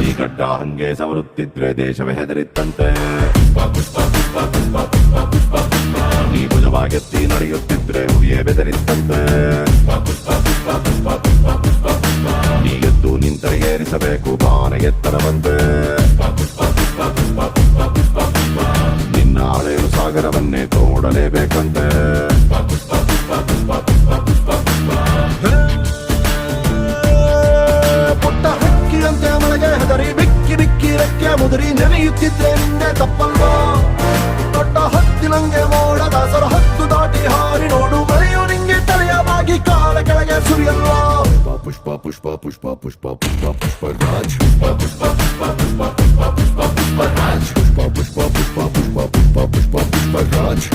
ಈ ಗಡ್ಡ ಹಂಗೆ ಸವರುತ್ತಿದ್ರೆ ದೇಶವೇ ಹೆದರಿತ್ತಂತೆ ನೀ ಭುಜವಾಗೆತ್ತಿ ನಡೆಯುತ್ತಿದ್ರೆ ಹುಲಿಯೇ ಬೆದರಿತ್ತಂತೆ ನೀಗೆದ್ದು ನಿಂತರೆ ಏರಿಸಬೇಕು ಬಾನ ಎತ್ತರವಂತೆ ನಿನ್ನ ಹಳೆಯ ಸಾಗರವನ್ನೇ ತೋಡಲೇಬೇಕಂತೆ ಪುಟ್ಟ ಹಕ್ಕಿಯಂತೆ ಮಳೆಗೆ ಹೆದರಿ ಬಿಕ್ಕಿ ಬಿಕ್ಕಿ ರೆಕ್ಕೆ ಮುದುರಿ ನೆನೆಯುತ್ತಿದ್ರೆ ನಿಂದೆ ತಪ್ಪಲ್ವಾ ದೊಡ್ಡ ಹತ್ತಿನಂಗೆ ಮೋಡದ ಸರ ಹತ್ತು ದಾಟಿ ಹಾರಿ ನೋಡು ಮಳೆಯು ನಿಂಗೆ ತಲೆಯ ಬಾಗಿ ಕಾಲ ಕೆಳಗೆ ಸುರಿಯಲ್ವಾ ಪುಷ್ಪ ಪುಷ್ಪ ಪುಷ್ಪ ಪುಷ್ಪ ಪುಷ್ಪ ಪುಷ್ಪ ರಾಜ್ ಪುಷ್ಪ ಪುಷ್ಪ ಪುಷ್ಪ ಪುಷ್ಪ ಪುಷ್ಪ ಪುಷ್ಪ ಪುಷ್ಪ ರಾಜ್ ಪುಷ್ಪ ಪುಷ್ಪ ಪುಷ್ಪ ಪುಷ್ಪ ಪುಷ್ಪ ಪುಷ್ಪ ಪುಷ್ಪ ರಾಜ್